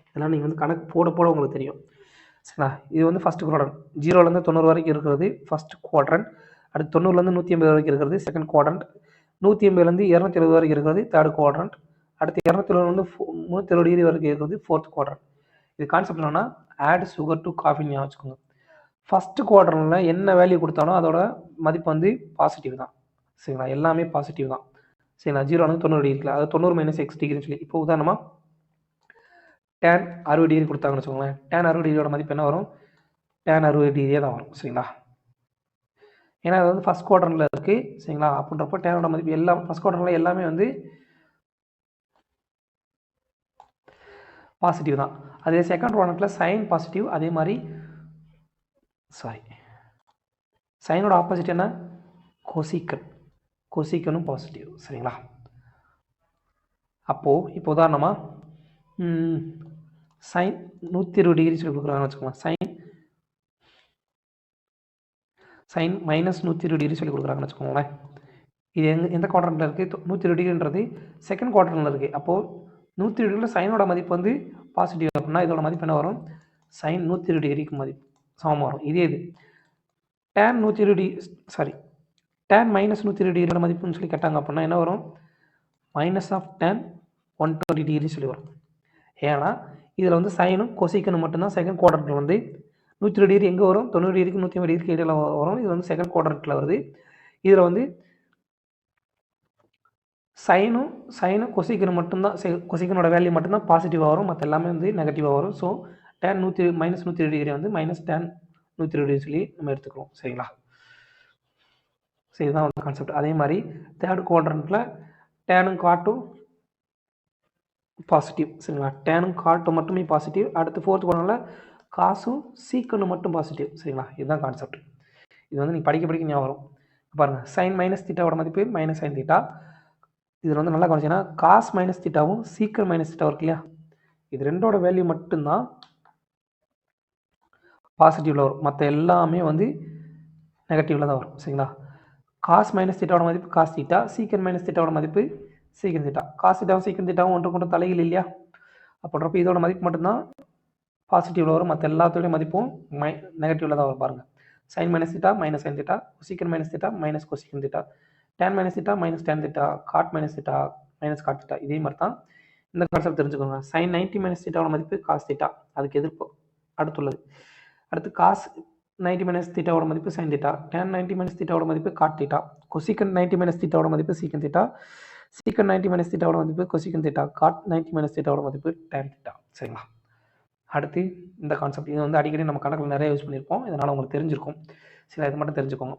இதெல்லாம் நீங்கள் வந்து கணக்கு போட போட உங்களுக்கு தெரியும் சரிங்களா. இது வந்து ஃபஸ்ட்டு குவாட்ரண்ட், 0லேருந்து 90 வரைக்கும் இருக்கிறது ஃபஸ்ட் குவாட்ரண்ட். அடுத்து 90லேருந்து 180 வரைக்கும் இருக்கிறது செகண்ட் குவாட்ரண்ட். 180லேருந்து 270 வரைக்கும் இருக்கிறது தேர்ட் குவாட்ரண்ட். அடுத்து 270லேருந்து 370 டிகிரி வரைக்கும் இருக்கிறது ஃபோர்த் குவாட்ரண்ட். இது கான்செப்ட் என்னன்னா ஆட் சுகர் டு காஃபின்னு ஞாபகம் வச்சுக்கோங்க. ஃபஸ்ட்டு குவாட்ரண்ட்டில் என்ன வேல்யூ கொடுத்தாலும் அதோட மதிப்பு வந்து பாசிட்டிவ் தான் சரிங்களா. எல்லாமே பாசிட்டிவ் தான் சரிங்களா. 0லேருந்து 90 டிகிரி இருக்குல்ல, அது 90 - x டிகிரின்னு சொல்லி. இப்போ உதாரணமாக டேன் 60 டிகிரி கொடுத்தாங்கன்னு வச்சுக்கோங்களேன். டேன் 60 டிகிரியோட மதிப்பு என்ன வரும், டேன் 60 டிகிரியே தான் வரும் சரிங்களா. ஏன்னா அது வந்து ஃபஸ்ட் குவாட்ரண்ட்டில் இருக்குது சரிங்களா. அப்படின்றப்போ டேனோட மதிப்பு எல்லாம் ஃபஸ்ட் குவாட்ரண்ட்டில் எல்லாமே வந்து பாசிட்டிவ் தான். அதே செகண்ட் குவாட்ரண்ட்டில் சைன் பாசிட்டிவ். அதே மாதிரி சைனோட ஆப்போசிட் என்ன, கொசீக்கன். கொசீக்கனும் பாசிட்டிவ் சரிங்களா. அப்போது இப்போ உதாரணமாக சைன் 120 டிகிரி சொல்லி கொடுக்குறாங்கன்னு வச்சுக்கோங்க. சைன் மைனஸ் 120 டிகிரி சொல்லி கொடுக்குறாங்கன்னு வச்சுக்கோங்களேன். இது எந்த குவாட்ரண்ட்டில் இருக்குது? 120 டிகிரின்றது செகண்ட் குவாட்ரண்ட்டில் இருக்குது. அப்போது 120 டிகிரியில் சைனோட மதிப்பு வந்து பாசிட்டிவ் அப்படின்னா இதோட மதிப்பு என்ன வரும்? சைன் 120 டிகிரிக்கு மதிப்பு சமமாக வரும். இதே இது டேன் 120 டிகிரி டேன் மைனஸ் 120 டிகிரியோட மதிப்புன்னு சொல்லி கேட்டாங்க அப்படின்னா என்ன வரும்? மைனஸ் ஆஃப் டேன் 120 டிகிரி சொல்லி வரும். ஏன்னா இதில் வந்து சைனும் கொசிக்கனும் மட்டும்தான் செகண்ட் குவாட்ரண்ட்டில் வந்து 120 டிகிரி எங்கே வரும்? 90 டிகிரிக்கு 180 டிகிரிக்கு இடையில வரும். இது வந்து செகண்ட் குவாட்ரண்ட்டில் வருது. இதில் வந்து சைனும் கொசிக்கனும் மட்டும்தான் கொசிக்கனோட வேல்யூ மட்டும்தான் பாசிட்டிவாக வரும். மற்ற எல்லாமே வந்து நெகட்டிவாக வரும். ஸோ டேன் மைனஸ் 120 டிகிரி வந்து மைனஸ் டேன் 120 டிகிரி சொல்லி நம்ம எடுத்துக்கிறோம். சரிங்களா? சரி, இதுதான் வந்து கான்செப்ட். அதே மாதிரி தேர்ட் குவாட்ரண்ட்டில் டேனும் காட்டும் பாசிட்டிவ். சரிங்களா? டேனும் காட்டும் மட்டுமே பாசிட்டிவ். அடுத்து ஃபோர்த் குவாட்ரண்ட்டில் காசும் சீக்கனும் மட்டும் பாசிட்டிவ். சரிங்களா? இதுதான் கான்செப்ட். இது வந்து நீங்கள் படிக்க ஞாபகம் வரும். பாருங்கள், சைன் மைனஸ் தீட்டாவோட மதிப்பு மைனஸ் சைன் தீட்டா. இதில் வந்து நல்லா கவனிச்சிங்கன்னா காஸ் மைனஸ் தீட்டாவும் சீக்கன் மைனஸ் தீட்டாவும் இருக்கு இல்லையா? இது ரெண்டோட வேல்யூ மட்டும்தான் பாசிட்டிவில் வரும். மற்ற எல்லாமே வந்து நெகட்டிவில் தான் வரும். சரிங்களா? காஸ் மைனஸ் தீட்டாவோட மதிப்பு காஸ் தீட்டா, சீக்கன் மைனஸ் தீட்டாவோட மதிப்பு சீக்கன் தீட்டா. காஸ் தீட்டாவும் சீக்கன் தீட்டாவும் ஒன்று கொண்டு தலையில் இல்லையா? அப்படின்றப்ப இதோட மதிப்பு மட்டும்தான் பாசிட்டிவில் வரும். மற்ற எல்லாத்தோடைய மதிப்பும் நெகட்டிவில் தான் வரும். பாருங்கள், sine minus theta minus sine theta, cosecant minus theta minus cosecant theta, tan minus theta minus tan theta, cot minus theta minus cot theta. இதே மாதிரி தான் இந்த கான்செப்ட் தெரிஞ்சுக்கோங்க. சைன் 90 மைனஸ் தீட்டாவோட மதிப்பு காஸ் தீட்டா, அதுக்கு எதிர்ப்பு அடுத்துள்ளது. அடுத்து காஸ் 90 மைனஸ் தீட்டாவோட மதிப்பு சைன் தீட்டா, டேன் 90 மைனஸ் தீட்டாவோட மதிப்பு காட் தீட்டா, கொசிக்கன் 90 மைனஸ் தீட்டாவோட மதிப்பு சீக்கன் தீட்டா, சீக்கன் 90 மைனஸ் தீட்டாவோட மதிப்பு கொசிக்கன் தீட்டா, காட் 90 மைனஸ் தீட்டாவோட மதிப்பு டேன் தீட்டா. சரிங்களா? அடுத்து இந்த கான்செப்ட் இது வந்து அடிக்கடி நம்ம கணக்கில் நிறைய யூஸ் பண்ணியிருப்போம். இதனால் உங்களுக்கு தெரிஞ்சிருக்கும். சில இது மட்டும் தெரிஞ்சுக்கோங்க.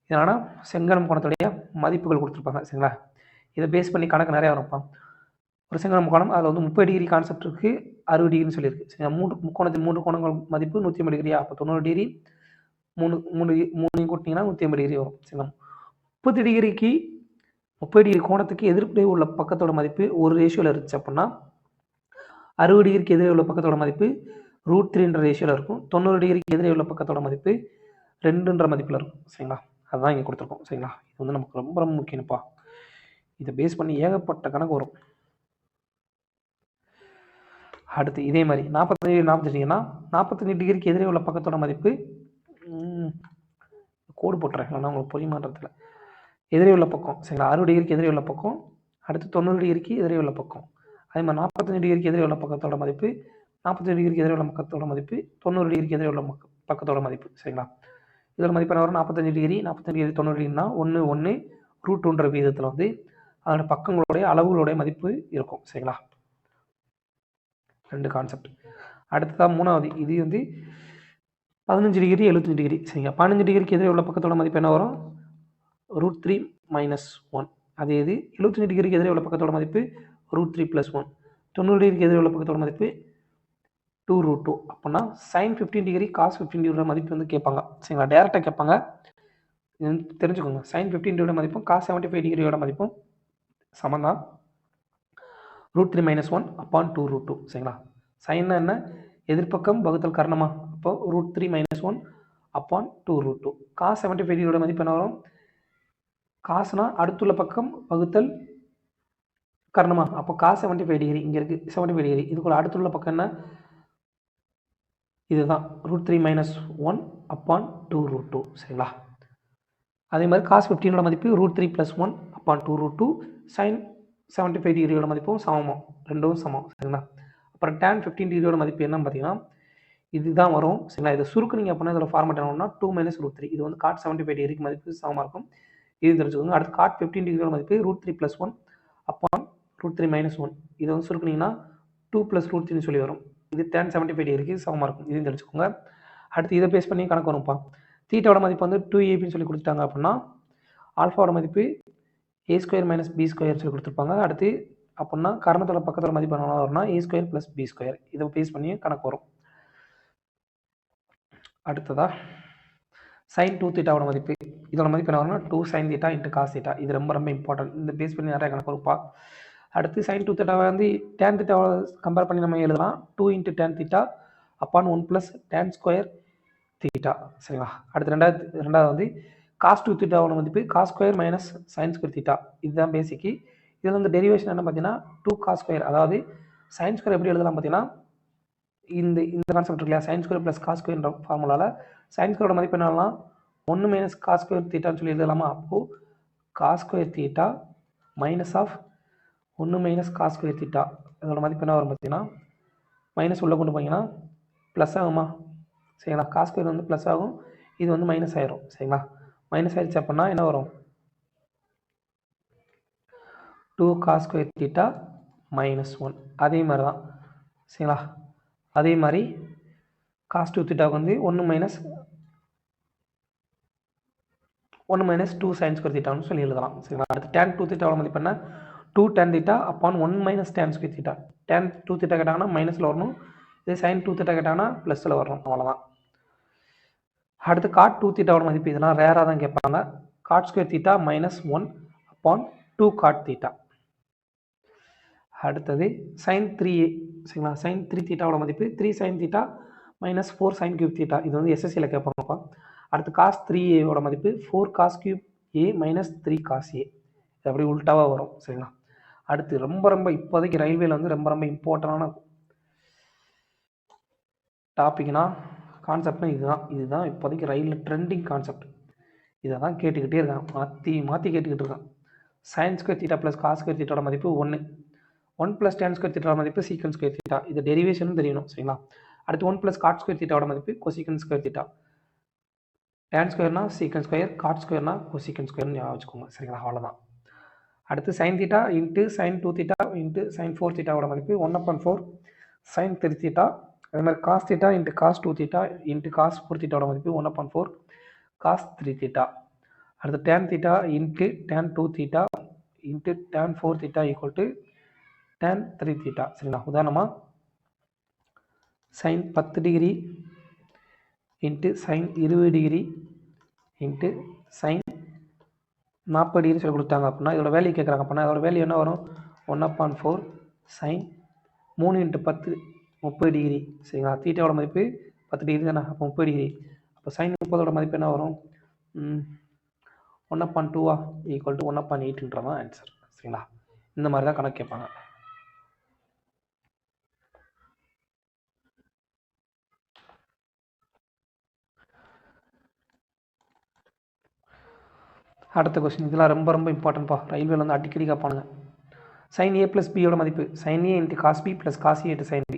இதனால் செங்கணம் கோணத்துடைய மதிப்புகள் கொடுத்துருப்பாங்க. சரிங்களா? இதை பேஸ் பண்ணி கணக்கு நிறையா வரும்ப்பா. ஒரு செங்கணம் கோணம் அதில் வந்து 30 டிகிரி கான்செப்ட் இருக்குது, 60 டிகிரின்னு சொல்லியிருக்கு. சரிங்களா? முக்கோணத்தின் 3 கோணங்கள் மதிப்பு 180 டிகிரியா? அப்போ 90 டிகிரி மூணையும் கூட்டிங்கன்னா 180 டிகிரி வரும். சரிங்களா? 30 டிகிரி கோணத்துக்கு எதிர்ப்பே உள்ள பக்கத்தோட மதிப்பு ஒரு ரேஷியோவில் இருந்துச்சு அப்படின்னா 60 டிகிரிக்கு எதிரே உள்ள பக்கத்தோட மதிப்பு √3 ரேஷியோவில் இருக்கும். 90 டிகிரிக்கு எதிரே உள்ள பக்கத்தோட மதிப்பு 2 மதிப்பில் இருக்கும். சரிங்களா? அதுதான் இங்கே கொடுத்துருக்கோம். சரிங்களா? இது வந்து நமக்கு ரொம்ப ரொம்ப முக்கியம்ப்பா. இதை பேஸ் பண்ணி ஏகப்பட்ட கணக்கு வரும். அடுத்து இதே மாதிரி 45 டிகிரினா 45 டிகிரிக்கு எதிரே உள்ள பக்கத்தோட மதிப்பு கோடு போட்டுறேன், ஆனால் உங்களுக்கு புரிய மாட்டதில்ல. எதிரே உள்ள பக்கம். சரிங்களா? 60 டிகிரிக்கு எதிரே உள்ள பக்கம், அடுத்து 90 டிகிரிக்கு எதிரே உள்ள பக்கம். அதே மாதிரி 45 டிகிரிக்கு எதிரே உள்ள பக்கத்தோட மதிப்பு, 45 டிகிரிக்கு எதிரே உள்ள பக்கத்தோட மதிப்பு, 90 டிகிரிக்கு எதிரே உள்ள பக்கத்தோட மதிப்பு. சரிங்களா? இதோட மதிப்பு என்ன வரும்? 45 டிகிரி 90 டிகிரினா 1 √2ன்ற விகிதத்தில் வந்து அதோட பக்கங்களுடைய அளவுகளுடைய மதிப்பு இருக்கும். சரிங்களா? 2 கான்செப்ட். அடுத்ததான் மூணாவது, இது வந்து 15 டிகிரி 75 டிகிரி. சரிங்களா? 15 டிகிரிக்கு எதிரே உள்ள பக்கத்தோட மதிப்பு என்ன வரும்? √3 - 1. அதே இது 75 டிகிரிக்கு எதிரே உள்ள பக்கத்தோட மதிப்பு √3 + 1. 90 டிகிரிக்கு எதிரே உள்ள பக்கத்தோட மதிப்பு 2√2. அப்படின்னா சைன் 15 டிகிரி காஸ் 15 டிகிரியோட மதிப்பு வந்து கேட்பாங்க. சரிங்களா? டேரெக்டாக கேட்பாங்க. தெரிஞ்சுக்கோங்க, சைன் 15 டிகிரியோட மதிப்பும் காஸ் 75 டிகிரியோட மதிப்பும் சமம் தான். √3 - 1 / 2√2. சரிங்களா? சைன்னா என்ன? எதிர்ப்பக்கம் வகுத்தல் கர்ணமா? அப்போ √3 - 1 / 2√2. காஸ் 75 டிகிரியோட மதிப்பு என்ன வரும்? காசுனா அடுத்துள்ள பக்கம் வகுத்தல் கர்ணமா? அப்போ காஸ் 75 டிகிரி இங்கே இருக்குது, 75 டிகிரி. இதுக்குள்ள அடுத்துள்ள பக்கம் என்ன? இதுதான் √3 - 1 / 2√2. சரிங்களா? அதே மாதிரி காஸ் 15ஓட மதிப்பு √3 + 1 / 2√2. சைன் 75 டிகிரியோட மதிப்பும் சமமாக, ரெண்டும் சமம். சரிங்களா? அப்புறம் டேன் 15 டிகிரியோட மதிப்பு என்னன்னு பார்த்தீங்கன்னா இதுதான் வரும். சரிங்களா? இதை சுருக்குனீங்க அப்படின்னா இதோட ஃபார்மேட் என்னன்னா 2 - √3. இது வந்து காட் 75 டிகிரிக்கு மதிப்பு சமமாக இருக்கும். இது தெரிஞ்சுக்கோங்க. அடுத்து காட் 15 டிகிரியோட மதிப்பு √3 + 1 / √3 - 1. இதை வந்து சுருக்குனீங்கன்னா 2 + √3 சொல்லி வரும். இது டேன் 75 டிகிரிக்கு சமமாக இருக்கும். இதையும் தெரிஞ்சுக்கோங்க. அடுத்து இதை பேஸ் பண்ணி கணக்கு வரும்ப்பா. தீட்டாவோட மதிப்பு வந்து 2ab சொல்லி கொடுத்துட்டாங்க அப்படின்னா ஆல்ஃபாவோட மதிப்பு a² - b² சொல்லி கொடுத்துருப்பாங்க. அடுத்து அப்படின்னா கர்ணத்தோட பக்கத்தோட மதிப்பு என்ன வரும்னா a² + b². இதை பேஸ் பண்ணி கணக்கு வரும். அடுத்ததா சைன் 2 தீட்டாவோட மதிப்பு, இதோட மதிப்பு என்ன வரும்னா 2 sin θ × cos θ. இது ரொம்ப ரொம்ப இம்பார்ட்டன்ட். இந்த பேஸ் பண்ணி நிறைய கணக்கு வரும்ப்பா. அடுத்து sin 2 தீட்டாவை வந்து tan தீட்டாவை கம்பேர் பண்ணி நம்ம எழுதலாம் 2 × tan theta upon 1 + tan square theta சரிங்களா. அடுத்து ரெண்டாவது வந்து cos 2 தீட்டாவோட மதிப்பு cos square minus sin square theta. இதுதான் பேசிக்கு. இதில் வந்து டெரிவேஷன் என்ன பார்த்தீங்கன்னா 2 cos ஸ்கொயர், அதாவது sin ஸ்கொயர் எப்படி எழுதலாம் பார்த்தீங்கன்னா இந்த கான்செப்ட் இருக்கு இல்லையா, sin ஸ்கொயர் ப்ளஸ் cos ஸ்கொயர்ன்ற ஃபார்முலாவில் sin ஸ்கொயரோட மதிப்பு என்னலாம் 1 - cos ஸ்கொயர் தீட்டான்னு சொல்லி எழுதலாமா. அப்போது cos square theta minus of 1 - cos square theta இதோட மதிப்பு என்ன வரும் பார்த்தீங்கன்னா மைனஸ் உள்ளே கொண்டு போனீங்கன்னா ப்ளஸ் ஆகுமா சரிங்களா. cos ஸ்கொயர் வந்து ப்ளஸ் ஆகும், இது வந்து மைனஸ் ஆயிரும் சரிங்களா. மைனஸ் ஆயிடுச்சு அப்படின்னா என்ன வரும் 2 cos ஸ்கொயர் தீட்டா -1. அதே மாதிரி தான் சரிங்களா. அதே மாதிரி cos 2 தீட்டாவுக்கு வந்து 1 - 2 sin ஸ்கொயர் தீட்டான்னு சொல்லி எழுதலாம் சரிங்களா. அடுத்து tan 2 தீட்டாவோட மதிப்பு என்ன 2 tan theta upon 1 - tan square theta. tan 2 theta கேட்டாங்கன்னா மைனஸில் வரணும், இது sin 2 தீட்டா கேட்டாங்கன்னா ப்ளஸில் வரணும், அவ்வளோதான். அடுத்து cot 2 தீட்டாவோட மதிப்பு இதெல்லாம் ரேராக தான் கேட்பாங்க. cot square theta -1 upon 2 cot theta. அடுத்தது sin 3a சரிங்களா. sin 3 தீட்டாவோட மதிப்பு 3 sin theta -4 sin cube theta. இது வந்து எஸ்எஸ்சியில் கேட்பாங்கப்பா. அடுத்து cos 3a மதிப்பு 4 cos cube a -3 cos a. இது அப்படி உல்ட்டாவாக வரும் சரிங்களா. அடுத்து ரொம்ப இப்போதைக்கு ரயில்வேல வந்து ரொம்ப இம்பார்ட்டண்டான டாபிக்னா கான்செப்ட்னா இதுதான் இப்போதைக்கு ரயிலில் ட்ரெண்டிங் கான்செப்ட். இதை தான் கேட்டுக்கிட்டே இருக்கான், மாற்றி கேட்டுக்கிட்டு இருக்கான். sin square theta plus cos square தீட்டாவோட மதிப்பு 1 + tan ஸ்கொயர் தீட்டாவோட மதிப்பு சீக்கன் ஸ்கொயர் தீட்டா. இது டெரிவேஷன் தெரியணும் சரிங்களா. அடுத்து 1 + cot ஸ்கொயர் தீட்டாவோட மதிப்பு கொசிக்கன் ஸ்கொயர் தீட்டா. tan ஸ்கொயர்னா சீக்கன் ஸ்கொயர், cot ஸ்கொயர்னா கொசிக்கன் ஸ்கொயர்னு ஞாபகம் வச்சுக்கோங்க சரிங்களா. அவ்வளோதான். அடுத்து sin theta into sin 2 theta into sin 4 தீட்டாவோட மதிப்பு 1/4 sin 3 தீட்டா. அதே மாதிரி cos theta into cos 2 theta into cos 4 தீட்டாவோட மதிப்பு 1/4 cos 3 தீட்டா. அடுத்து tan theta into tan 2 theta into tan 4 theta equal to tan 3 theta சரிங்களா. உதாரணமாக sin 10 degree into sin 20 degree into sin 40 degree சொல்லி கொடுத்தாங்க அப்படின்னா இதோட வேல்யூ கேட்குறாங்க அப்படின்னா இதோட வேல்யூ என்ன வரும் 1/4 sin 3 × 10 30 டிகிரி சரிங்களா. தீட்டாவோட மதிப்பு 10 டிகிரி தானே, அப்போ 30 டிகிரி. அப்போ sin 30ஓட மதிப்பு என்ன வரும் 1/2 ஈக்குவல் டு 1/8ன்றதான் ஆன்சர் சரிங்களா. இந்த மாதிரி தான் கணக்கு கேட்பாங்க. அடுத்த கொஸ்டின் இதெல்லாம் ரொம்ப இம்பார்ட்டன்ட்ப்பா, ரயில்வேல வந்து அடிக்கடி கேட்பானுங்க. sin a + b யோட மதிப்பு sin a × cos b + cos a × sin b.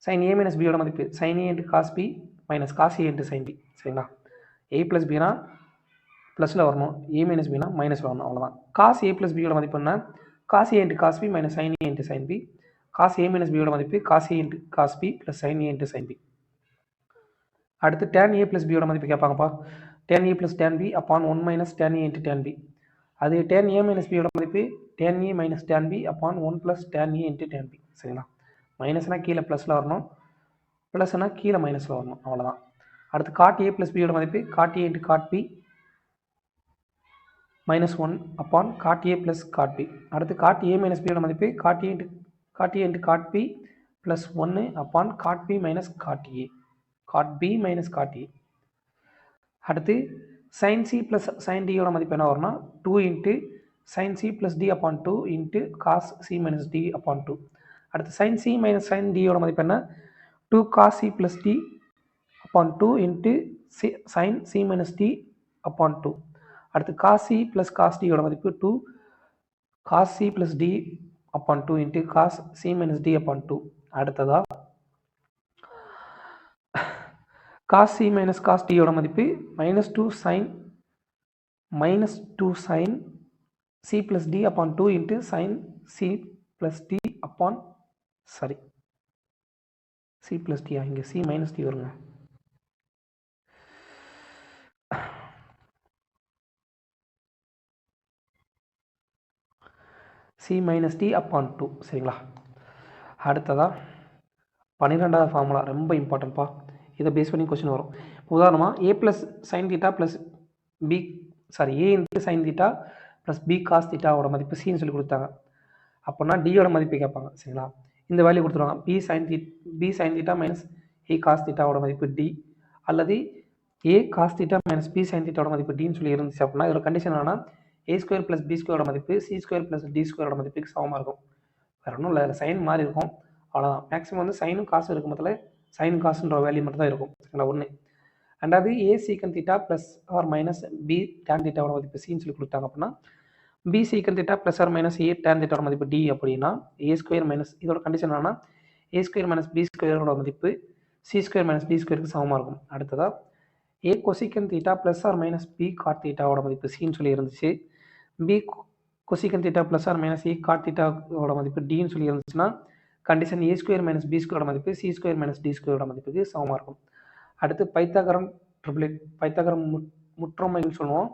sin a - b யோட மதிப்பு sin a × cos b - cos a × sin b சரிங்களா. a + b னா ப்ளஸில் வரணும், a - b னா மைனஸில் வரணும், அவ்வளோதான். cos a + b யோட மதிப்பு என்ன cos a × cos b - sin a × sin b. cos a - b யோட மதிப்பு cos a × cos b + sin a × sin b. அடுத்து tan a + b யோட மதிப்பு கேட்பாங்கப்பா. tan a + tan b upon 1 - tan a × tan b. அது tan a - b யோட மதிப்பு tan a - tan b upon 1 + tan a × tan b சரிங்களா. மைனஸ்னா கீழே ப்ளஸில் வரணும், ப்ளஸ்னா கீழே மைனஸில் வரணும், அவ்வளோதான். அடுத்து cot a + b யோட மதிப்பு cot a × cot b -1 upon cot a + cot b. அடுத்து cot a - b யோட மதிப்பு cot a × cot b +1 upon cot b - cot a. cot b - cot a. அடுத்து sin c + sin d யோட மதிப்பு என்ன வரும்னா 2 × sin c + d upon 2 × cos c - d upon 2. அடுத்து sin c - sin d யோட மதிப்பு என்ன 2 cos c + d upon 2 × sin c - d upon 2. அடுத்து cos c + cos d யோட மதிப்பு 2 cos c + d upon 2 × cos c - d upon 2. அடுத்ததா cos c - cos d யோட மதிப்பு -2 sin c + d upon 2 × sin c + d upon c + d இங்கே c - d வருங்க. c - d upon 2 சரிங்களா. அடுத்ததா 12வது ஃபார்முலா ரொம்ப இம்பார்ட்டன்ட்ப்பா, இதை பேஸ் பண்ணி கொஸ்டின் வரும். உதாரணமாக a + sin theta + a × sin theta + b cos தீட்டாவோட மதிப்பு cன்னு சொல்லி கொடுத்தாங்க அப்படின்னா டியோட மதிப்பு கேட்பாங்க சரிங்களா. இந்த வேல்யூ கொடுத்துருவாங்க b sine theta minus a cos தீட்டாவோட மதிப்பு டி, அல்லது a cos theta minus b sine தீட்டாவோட மதிப்பு டின்னு சொல்லி இருந்துச்சு அப்படின்னா இதோட கண்டிஷன் என்னன்னா ஏ ஸ்கொயர் ப்ளஸ் பி ஸ்கொயரோட மதிப்பு சி ஸ்கொயர் ப்ளஸ் டி ஸ்கொயரோட மதிப்புக்கு சமமாக இருக்கும். வேறு ஒன்றும் இல்லை, சைன் மாதிரி இருக்கும் அவ்வளோதான். மேக்ஸிமம் வந்து சைனும் காசும் இருக்கும் மொத்தத்தில் சைன் காசுன்ற வேல்யூ மட்டும் தான் இருக்கும் சரிங்களா. ஒன்று. ரெண்டாவது a secant theta plus or minus b tan தீட்டாவோட மதிப்பு சின்னு சொல்லி கொடுத்தாங்க அப்படின்னா b secant theta plus or minus a tan தீட்டாவோட மதிப்பு டி அப்படின்னா ஏ ஸ்கொயர் மைனஸ் இதோட கண்டிஷன் என்னன்னா ஏ ஸ்கொயர் மைனஸ் பி ஸ்கொயரோட மதிப்பு சி ஸ்கொயர் மைனஸ் டி ஸ்கொயருக்கு சமமாக இருக்கும். அடுத்ததாக a cosecant theta plus or minus b cot தீட்டாவோட மதிப்பு சின்னு சொல்லி இருந்துச்சு. B cosecant theta plus or minus a cot தீட்டாவோட மதிப்பு டின்னு சொல்லி இருந்துச்சுன்னா condition a square minus b ஸ்கொயரோட மதிப்பு சி ஸ்கொயர் மைனஸ் டி ஸ்கொயரோட மதிப்புக்கு சமமாக இருக்கும். அடுத்து பைத்தாகரம் ட்ரிபிளேட் பைத்தாகரம் முற்றொமைகள் சொல்லுவோம்.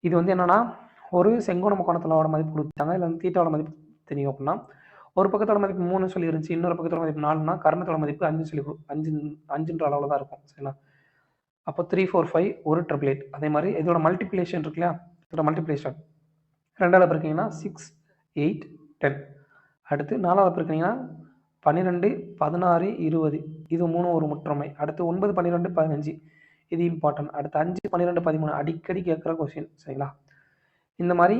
இது வந்து என்னன்னா ஒரு செங்கோண முக்கோணத்தோட மதிப்பு கொடுத்தாங்க, இல்லை வந்து தீட்டாவோட மதிப்பு தெரியும் அப்படின்னா ஒரு பக்கத்தோட மதிப்பு 3 சொல்லி இருந்துச்சு, இன்னொரு பக்கத்தோட மதிப்பு 4னா கர்ணத்தோட மதிப்பு 5 சொல்லி 5ன்ற அளவில் தான் இருக்கும் சரிங்களா. அப்போ 3 4 5 ஒரு ட்ரிபிளேட். அதே மாதிரி இதோட மல்டிப்ளிகேஷன் இருக்கு இல்லையா, இதோட மல்டிப்ளிகேஷன் 2ஆல் பெருக்கிங்கன்னா 6 8 10. அடுத்து 4ஆல் பெருக்கிங்கன்னா 12 16 20 இது 3 ஒரு முற்றொமை. அடுத்து 9 12 15 இது இம்பார்ட்டன்ட். அடுத்து 5 12 13 அடிக்கடி கேட்குற கொஸ்டின் சரிங்களா. இந்த மாதிரி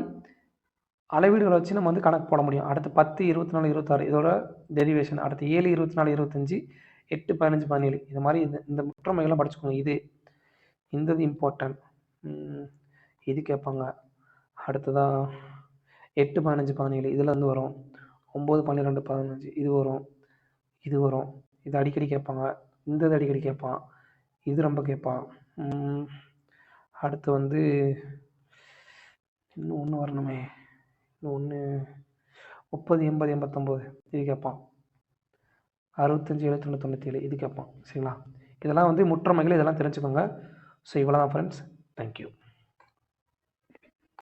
அளவீடுகளை வச்சு நம்ம வந்து கணக்கு போட முடியும். அடுத்து 10 24 26 இதோட டெரிவேஷன். அடுத்து 7 24 25 8 15 17 இது மாதிரி இந்த முற்றொமைகள்லாம் படிச்சுக்கோங்க. இது இம்பார்ட்டன்ட். இது கேட்பாங்க. அடுத்ததான் 8 15 17 இதில் வந்து வரும். 9 12 15 இது வரும். இது அடிக்கடி கேட்பாங்க. இந்த இது அடிக்கடி கேட்பான். இது ரொம்ப கேட்பான். அடுத்து வந்து இன்னும் ஒன்று வரணுமே, இன்னும் 30 80 89 இது கேட்பான். 65 72 97 இது கேட்பான் சரிங்களா. இதெல்லாம் வந்து முற்றொமைகள், இதெல்லாம் தெரிஞ்சுக்கோங்க. ஸோ இவ்வளோ தான் ஃப்ரெண்ட்ஸ். தேங்க்யூ.